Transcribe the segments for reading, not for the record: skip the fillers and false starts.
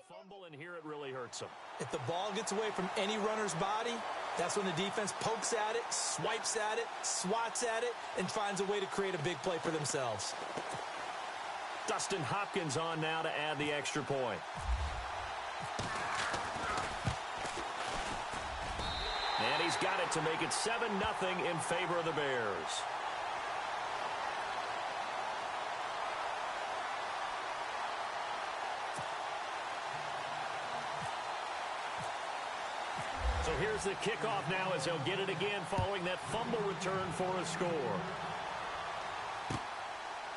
fumble, and here it really hurts them. If the ball gets away from any runner's body, that's when the defense pokes at it, swipes at it, swats at it, and finds a way to create a big play for themselves. Dustin Hopkins on now to add the extra point. And he's got it to make it 7-0 in favor of the Bears. So here's the kickoff now as they'll get it again following that fumble return for a score.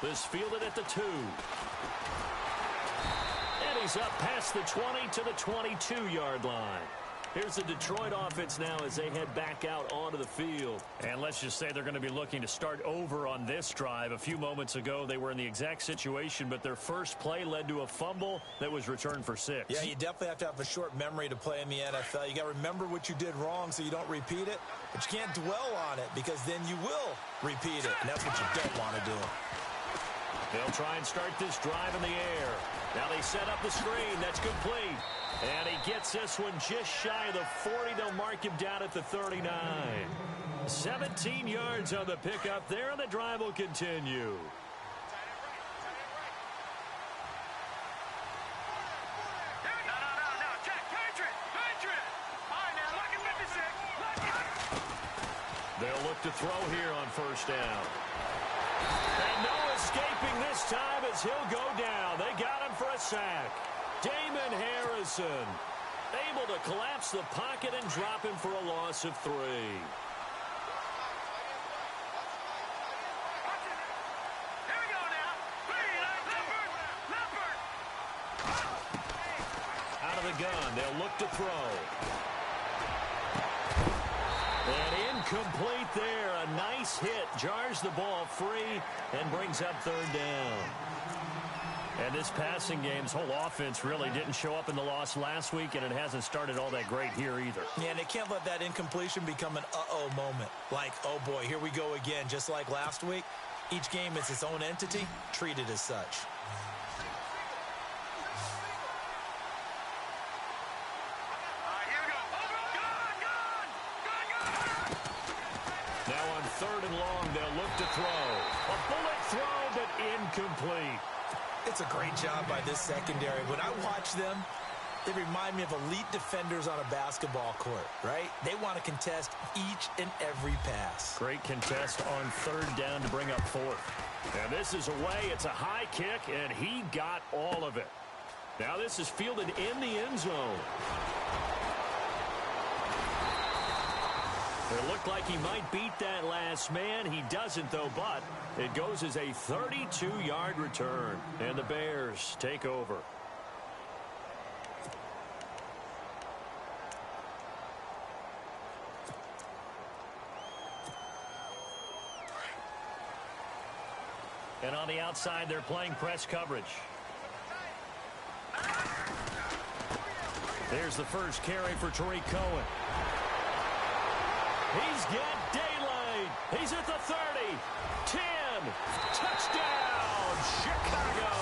This fielded at the 2. And he's up past the 20 to the 22-yard line. Here's the Detroit offense now as they head back out onto the field. And let's just say they're going to be looking to start over on this drive. A few moments ago, they were in the exact situation, but their first play led to a fumble that was returned for 6. Yeah, you definitely have to have a short memory to play in the NFL. You got to remember what you did wrong so you don't repeat it, but you can't dwell on it because then you will repeat it, and that's what you don't want to do. They'll try and start this drive in the air. Now they set up the screen. That's complete. And he gets this one just shy of the 40. They'll mark him down at the 39. 17 yards on the pickup there, and the drive will continue. They'll look to throw here on first down. And no escaping this time as he'll go down. They got him for a sack. Damon Harrison able to collapse the pocket and drop him for a loss of 3. Out of the gun, they'll look to throw. And incomplete there. A nice hit. Jars the ball free and brings up third down. And this passing game's whole offense really didn't show up in the loss last week, and it hasn't started all that great here either. Yeah, and they can't let that incompletion become an uh-oh moment. Like, oh boy, here we go again. Just like last week, each game is its own entity, treated as such. Now on 3rd and long, they'll look to throw. A bullet throw, but incomplete. It's a great job by this secondary. When I watch them, they remind me of elite defenders on a basketball court, right? They want to contest each and every pass. Great contest on 3rd down to bring up 4th. And this is away. It's a high kick, and he got all of it. Now this is fielded in the end zone. It looked like he might beat that last man. He doesn't, though, but it goes as a 32-yard return. And the Bears take over. And on the outside, they're playing press coverage. There's the first carry for Tariq Cohen. He's got daylight. He's at the 30. 10. Touchdown, Chicago.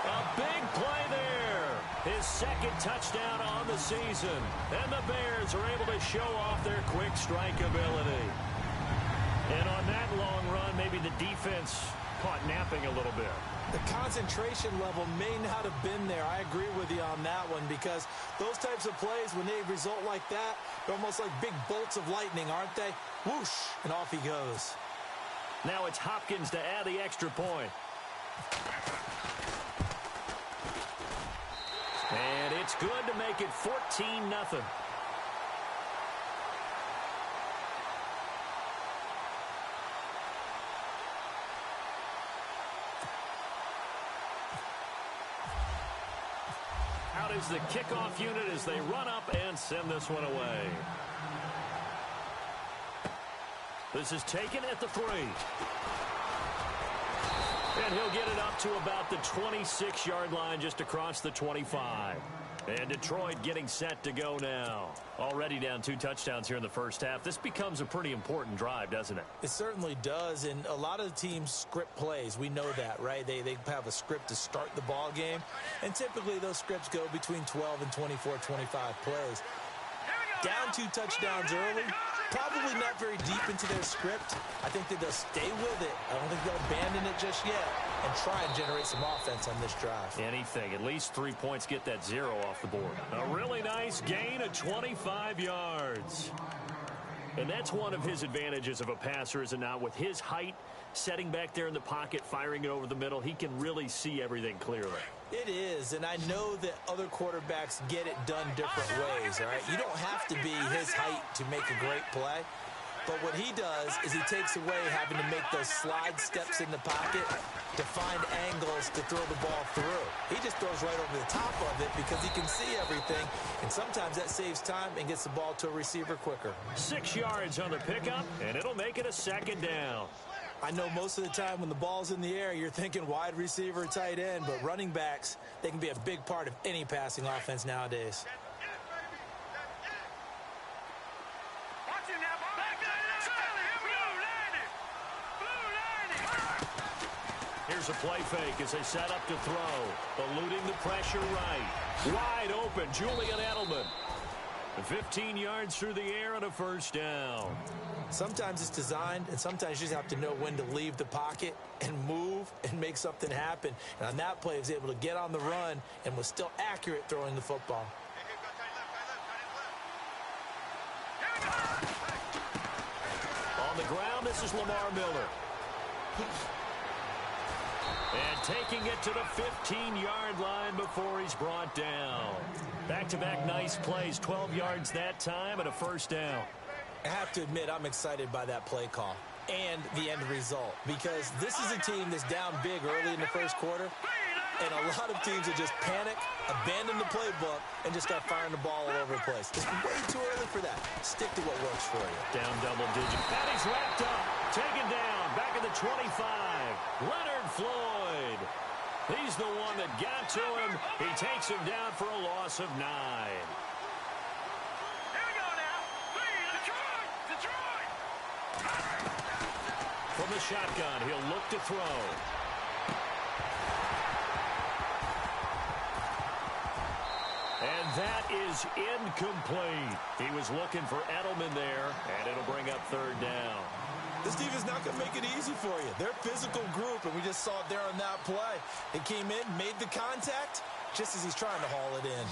A big play there. His 2nd touchdown on the season. And the Bears are able to show off their quick strike ability. And on that long run, maybe the defense caught napping a little bit. The concentration level may not have been there. I agree with you on that one because those types of plays, when they result like that, they're almost like big bolts of lightning, aren't they? Whoosh, and off he goes. Now it's Hopkins to add the extra point. And it's good to make it 14-0. Out is the kickoff unit as they run up and send this one away. This is taken at the 3. And he'll get it up to about the 26-yard line, just across the 25. And Detroit getting set to go now. Already down 2 touchdowns here in the first half. This becomes a pretty important drive, doesn't it? It certainly does, and a lot of the teams script plays. We know that, right? They have a script to start the ball game, and typically those scripts go between 12 and 24, 25 plays. Down 2 touchdowns early, probably not very deep into their script. I think that they'll stay with it. I don't think they'll abandon it just yet and try and generate some offense on this drive. Anything. At least 3 points, get that 0 off the board. A really nice gain of 25 yards. And that's one of his advantages of a passer, is it not? With his height, setting back there in the pocket, firing it over the middle, he can really see everything clearly. It is, and I know that other quarterbacks get it done different ways, all right? You don't have to be his height to make a great play. But what he does is he takes away having to make those slide steps in the pocket to find angles to throw the ball through. He just throws right over the top of it because he can see everything, and sometimes that saves time and gets the ball to a receiver quicker. 6 yards on the pickup, and it'll make it a 2nd down. I know most of the time when the ball's in the air, you're thinking wide receiver, tight end, but running backs, they can be a big part of any passing offense nowadays. Here's a play fake as they set up to throw. Eluding the pressure right. Wide open, Julian Edelman. 15 yards through the air and a 1st down. Sometimes it's designed, and sometimes you just have to know when to leave the pocket and move and make something happen. And on that play, he was able to get on the run and was still accurate throwing the football. On the ground, this is Lamar Miller. And taking it to the 15-yard line before he's brought down. Back-to-back nice plays, 12 yards that time and a 1st down. I have to admit, I'm excited by that play call and the end result, because this is a team that's down big early in the first quarter, and a lot of teams that just panic, abandon the playbook, and just start firing the ball all over the place. It's way too early for that. Stick to what works for you. Down double digit. And he's wrapped up. Taken down. Back at the 25. Leonard Floyd. He's the one that got to him. He takes him down for a loss of 9. From the shotgun, he'll look to throw. And that is incomplete. He was looking for Edelman there, and it'll bring up 3rd down. This team is not going to make it easy for you. They're a physical group, and we just saw it there on that play. They came in, made the contact, just as he's trying to haul it in.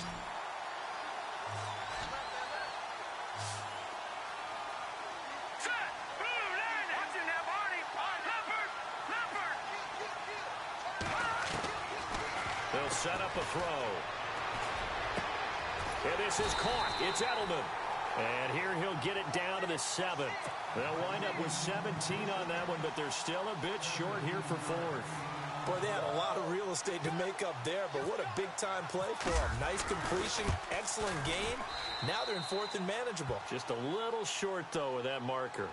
They'll set up a throw. And this is caught. It's Edelman. And here he'll get it down to the 7th. They'll wind up with 17 on that one, but they're still a bit short here for 4th. Boy, they had a lot of real estate to make up there, but what a big-time play for them. Nice completion, excellent gain. Now they're in 4th and manageable. Just a little short, though, with that marker.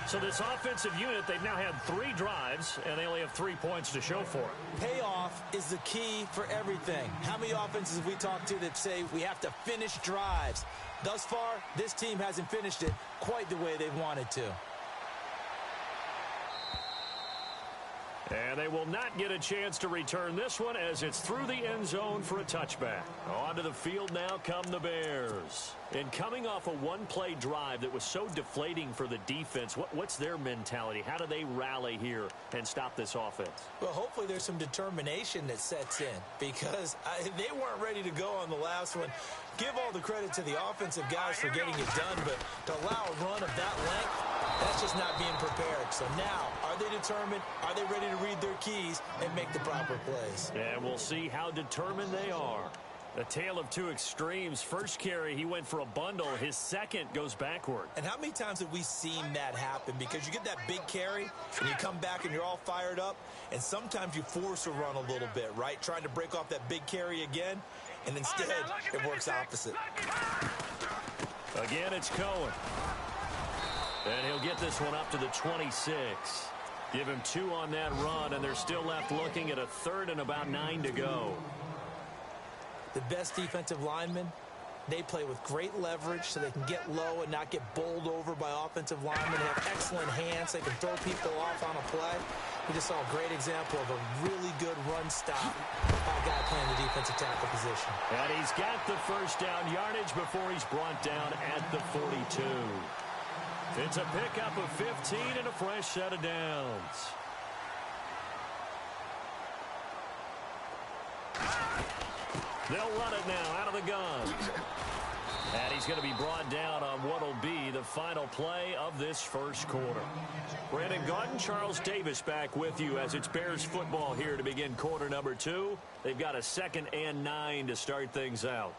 So this offensive unit, they've now had 3 drives, and they only have 3 points to show for it. Payoff is the key for everything. How many offenses have we talked to that say we have to finish drives? Thus far, this team hasn't finished it quite the way they've wanted to. And they will not get a chance to return this one as it's through the end zone for a touchback. Onto the field now come the Bears. And coming off a one-play drive that was so deflating for the defense, what's their mentality? How do they rally here and stop this offense? Well, hopefully there's some determination that sets in, because they weren't ready to go on the last one. Give all the credit to the offensive guys for getting it done, but to allow a run of that length, that's just not being prepared. So now, are they determined? Are they ready to read their keys and make the proper plays? And we'll see how determined they are. A tale of two extremes. First carry, he went for a bundle. His second goes backward. And how many times have we seen that happen? Because you get that big carry, and you come back and you're all fired up, and sometimes you force a run a little bit, right? Trying to break off that big carry again, and instead it works opposite. Again, it's Cohen. And he'll get this one up to the 26. Give him 2 on that run, and they're still left looking at a 3rd and about 9 to go. The best defensive linemen, they play with great leverage so they can get low and not get bowled over by offensive linemen. They have excellent hands. They can throw people off on a play. We just saw a great example of a really good run stop by a guy playing the defensive tackle position. And he's got the first down yardage before he's brought down at the 42. It's a pickup of 15 and a fresh set of downs. They'll run it now out of the gun. And he's going to be brought down on what will be the final play of this first quarter. Brandon Gaudin, Charles Davis back with you as it's Bears football here to begin quarter number 2. They've got a 2nd and 9 to start things out.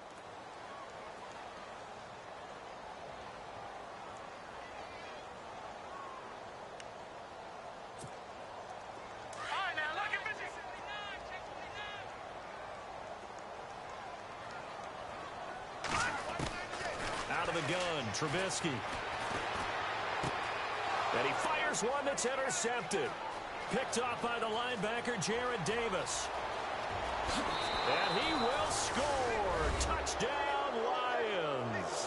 Gun, Trubisky. And he fires one that's intercepted. Picked off by the linebacker, Jared Davis. And he will score. Touchdown, Lions.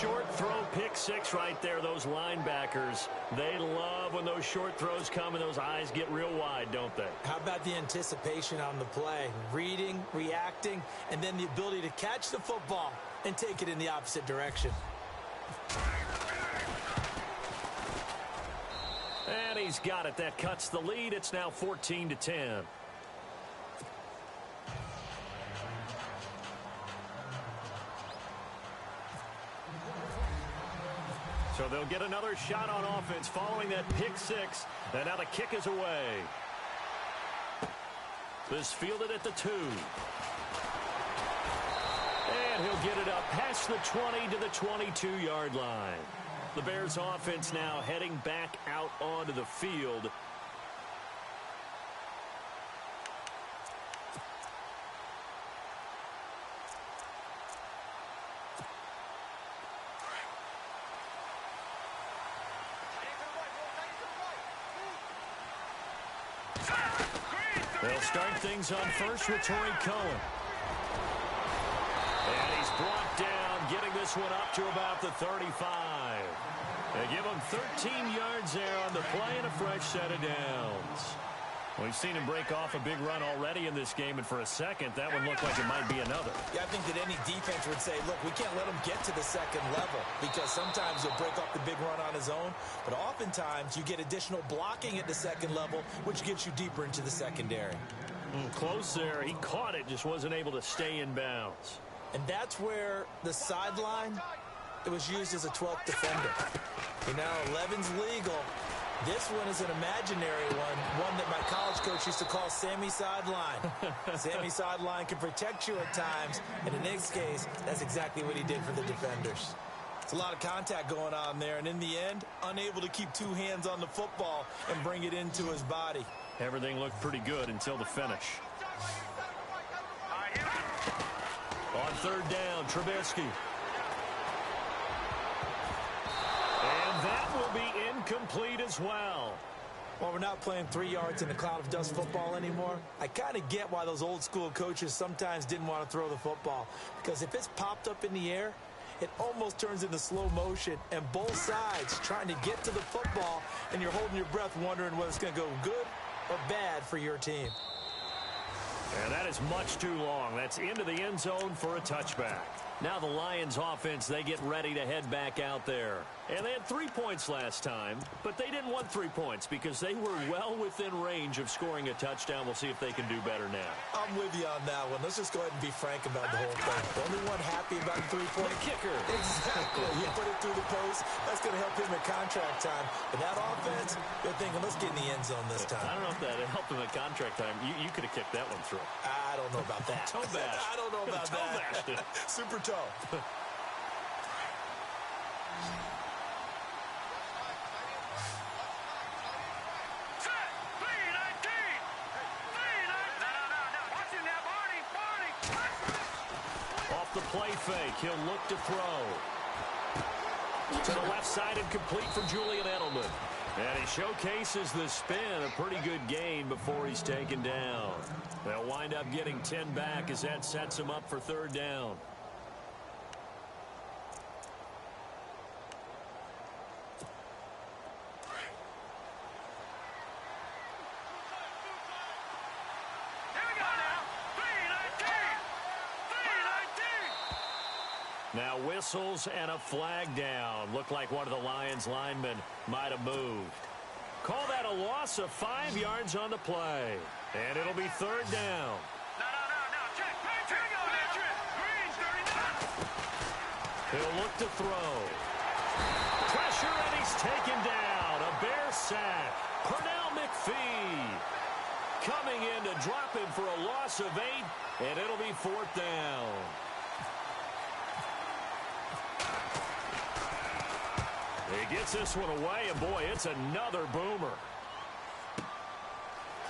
Short throw, pick 6 right there. Those linebackers, they love when those short throws come and those eyes get real wide, don't they? How about the anticipation on the play? Reading, reacting, and then the ability to catch the football and take it in the opposite direction. And he's got it. That cuts the lead. It's now 14-10. So they'll get another shot on offense following that pick 6. And now the kick is away. This fielded at the 2. And he'll get it up past the 20 to the 22-yard line. The Bears offense now heading back out onto the field. They'll start things on first with Torrey Cohen. And he's brought down, getting this one up to about the 35. They give him 13 yards there on the play and a fresh set of downs. We've seen him break off a big run already in this game, and for a second, that one looked like it might be another. Yeah, I think that any defense would say, look, we can't let him get to the second level because sometimes he'll break off the big run on his own, but oftentimes you get additional blocking at the second level, which gets you deeper into the secondary. Close there. He caught it, just wasn't able to stay in bounds. And that's where the sideline, it was used as a 12th defender. You know, 11's legal. This one is an imaginary one that my college coach used to call Sammy Sideline. Sammy Sideline can protect you at times, and in this case, that's exactly what he did for the defenders. It's a lot of contact going on there, and in the end, unable to keep 2 hands on the football and bring it into his body. Everything looked pretty good until the finish. On 3rd down, Trubisky. And that will be incomplete as well. Well, we're not playing 3 yards in a cloud of dust football anymore. I kind of get why those old school coaches sometimes didn't want to throw the football. Because if it's popped up in the air, it almost turns into slow motion. And both sides trying to get to the football, and you're holding your breath wondering whether it's going to go good or bad for your team. And that is much too long. That's into the end zone for a touchback. Now the Lions offense, they get ready to head back out there. And they had 3 points last time, but they didn't want 3 points because they were well within range of scoring a touchdown. We'll see if they can do better now. I'm with you on that one. Let's just go ahead and be frank about the whole thing. The only one happy about the 3-point kicker. Exactly. You put it through the post. That's going to help him at contract time. But that offense, they're thinking, let's get in the end zone this time. I don't know if that helped him at contract time. You could have kicked that one through. I don't know about that. Toe bash. I don't know about that. Super toe. Off the play fake, he'll look to throw. To the left side and complete for Julian Edelman. And he showcases the spin, a pretty good gain before he's taken down. They'll wind up getting 10 back as that sets him up for third down. Now whistles and a flag down. Looked like one of the Lions linemen might have moved. Call that a loss of 5 yards on the play. And it'll be third down. He'll look to throw. Pressure, and he's taken down. A Bear sack. Pernell McPhee coming in to drop him for a loss of 8, and it'll be fourth down. He gets this one away, and boy, it's another boomer.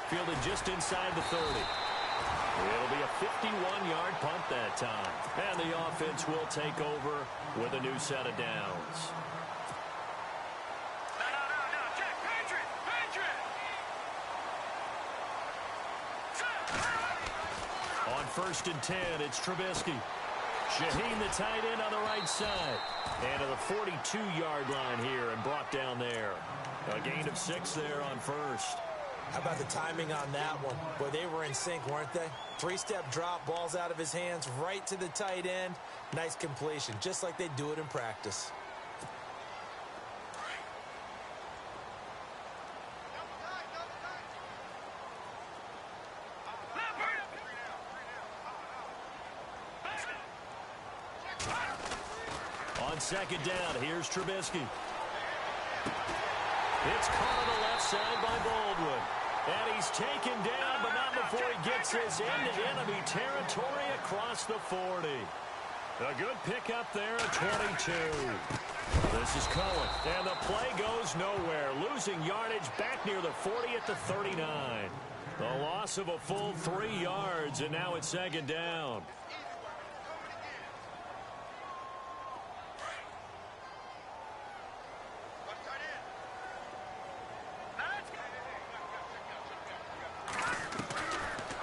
Fielded just inside the 30. It'll be a 51-yard punt that time. And the offense will take over with a new set of downs. On 1st and 10, it's Trubisky. Shaheen, the tight end, on the right side. And to the 42-yard line here and brought down there. A gain of 6 there on 1st. How about the timing on that one? Boy, they were in sync, weren't they? 3-step drop, ball's out of his hands, right to the tight end. Nice completion, just like they do it in practice. On 2nd down, here's Trubisky. It's caught on the left side by Baldwin. And he's taken down, but not before he gets this into enemy territory across the 40. A good pickup there at 22. This is Cohen, and the play goes nowhere. Losing yardage back near the 40 at the 39. The loss of a full 3 yards, and now it's 2nd down.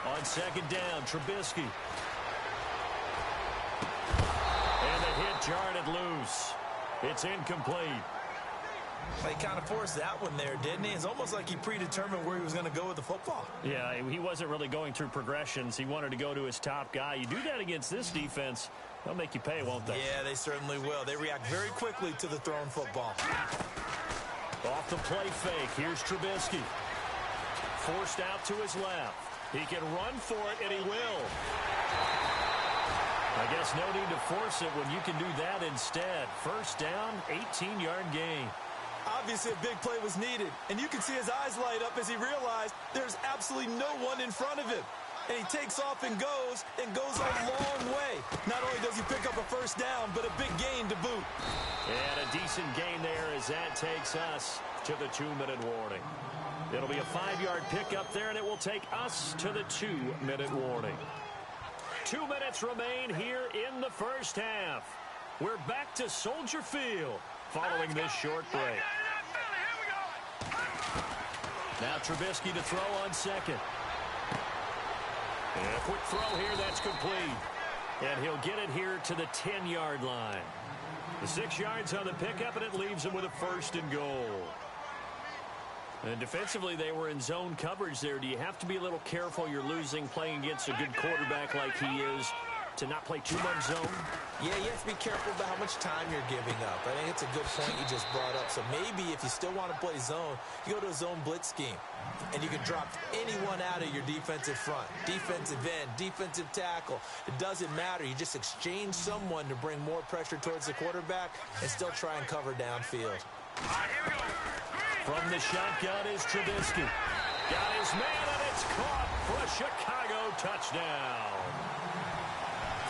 On 2nd down, Trubisky. And the hit jarred it loose. It's incomplete. He kind of forced that one there, didn't he? It's almost like he predetermined where he was going to go with the football. Yeah, he wasn't really going through progressions. He wanted to go to his top guy. You do that against this defense, they'll make you pay, won't they? Yeah, they certainly will. They react very quickly to the thrown football. Off the play fake, here's Trubisky. Forced out to his left. He can run for it, and he will. I guess no need to force it when you can do that instead. First down, 18-yard gain. Obviously, a big play was needed, and you can see his eyes light up as he realized there's absolutely no one in front of him. And he takes off and goes a long way. Not only does he pick up a first down, but a big gain to boot. And a decent gain there as that takes us to the 2-minute warning. It'll be a 5-yard pickup there, and it will take us to the 2-minute warning. 2 minutes remain here in the first half. We're back to Soldier Field following this short break. Now Trubisky to throw on 2nd. And a quick throw here, that's complete. And he'll get it here to the 10-yard line. The 6 yards on the pickup, and it leaves him with a 1st and goal. And defensively, they were in zone coverage there. Do you have to be a little careful? You're losing playing against a good quarterback like he is to not play too much zone? Yeah, you have to be careful about how much time you're giving up. I think it's a good point you just brought up. So maybe if you still want to play zone, you go to a zone blitz scheme. And you can drop anyone out of your defensive front. Defensive end, defensive tackle. It doesn't matter. You just exchange someone to bring more pressure towards the quarterback and still try and cover downfield. From the shotgun is Trubisky. Got his man, and it's caught for a Chicago touchdown.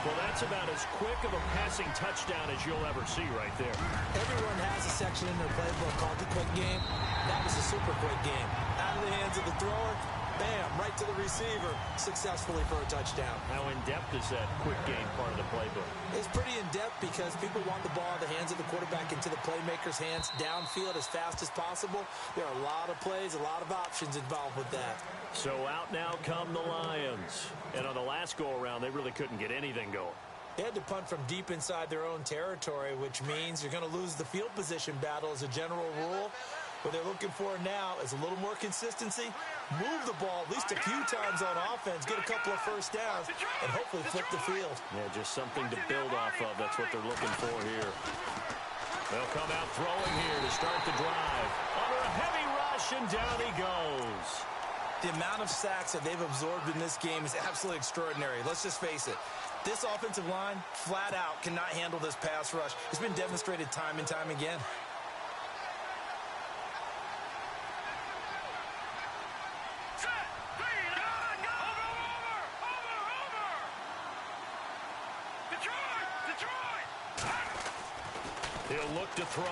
Well, that's about as quick of a passing touchdown as you'll ever see right there. Everyone has a section in their playbook called the quick game. That was a super quick game. Out of the hands of the thrower, bam, right to the receiver, successfully for a touchdown. How in-depth is that quick game part of the playbook? It's pretty in-depth because people want the ball in the hands of the quarterback into the playmaker's hands downfield as fast as possible. There are a lot of plays, a lot of options involved with that. So out now come the Lions. And on the last go-around, they really couldn't get anything going. They had to punt from deep inside their own territory, which means you're going to lose the field position battle as a general rule. What they're looking for now is a little more consistency, move the ball at least a few times on offense, get a couple of first downs, and hopefully flip the field. Yeah, just something to build off of. That's what they're looking for here. They'll come out throwing here to start the drive. Under a heavy rush, and down he goes. The amount of sacks that they've absorbed in this game is absolutely extraordinary. Let's just face it. This offensive line, flat out, cannot handle this pass rush. It's been demonstrated time and time again. He'll look to throw.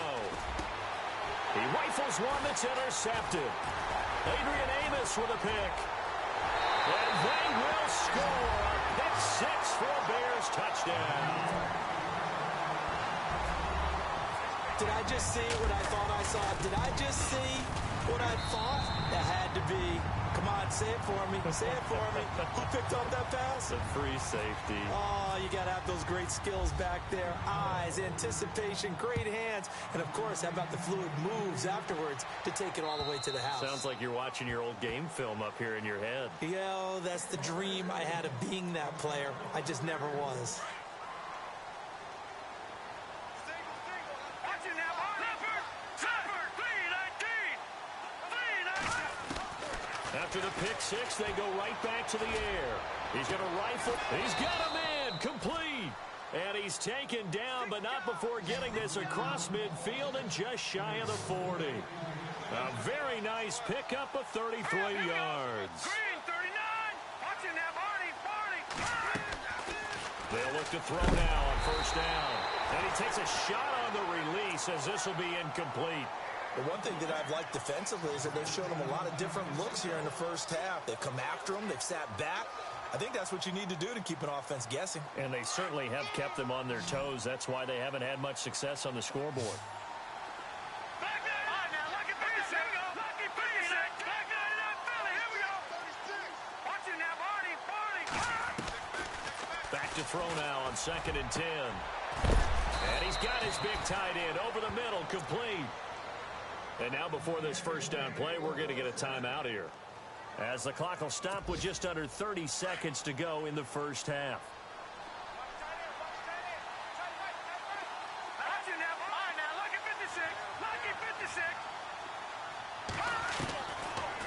He rifles one that's intercepted. Adrian Amos with a pick. And they will score a pick six for a Bears touchdown. Did I just see what I thought I saw? Did I just see what I thought? That had to be. Come on, say it for me. Say it for me. Who picked up that pass? The free safety. Oh, you got to have those great skills back there. Eyes, anticipation, great hands. And, of course, how about the fluid moves afterwards to take it all the way to the house? Sounds like you're watching your old game film up here in your head. Yo, that's the dream I had of being that player. I just never was. After the pick six, they go right back to the air. He's going to rifle. He's got him in. Complete. And he's taken down, but not before getting this across midfield and just shy of the 40. A very nice pickup of 33 yards. They'll look to throw now on first down. And he takes a shot on the release as this will be incomplete. The one thing that I've liked defensively is that they've shown them a lot of different looks here in the first half. They've come after them. They've sat back. I think that's what you need to do to keep an offense guessing. And they certainly have kept them on their toes. That's why they haven't had much success on the scoreboard. Back to throw now on 2nd and 10. And he's got his big tight end over the middle, complete. And now before this first down play, we're going to get a timeout here, as the clock will stop with just under 30 seconds to go in the first half.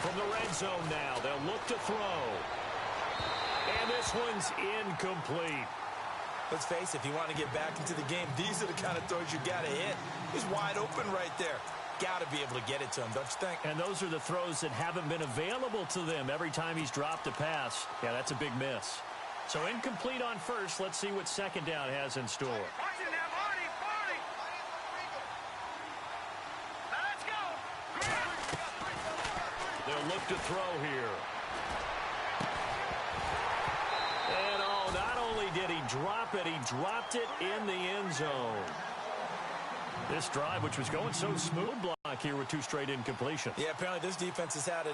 From the red zone now, they'll look to throw. And this one's incomplete. Let's face it, if you want to get back into the game, these are the kind of throws you got to hit. He's wide open right there. Got to be able to get it to him, don't you think? And those are the throws that haven't been available to them every time he's dropped a pass. Yeah, that's a big miss. So incomplete on first. Let's see what second down has in store. They'll look to throw here. And oh, not only did he drop it, he dropped it in the end zone. This drive, which was going so smooth, block here with 2 straight incompletions. Yeah, apparently this defense has had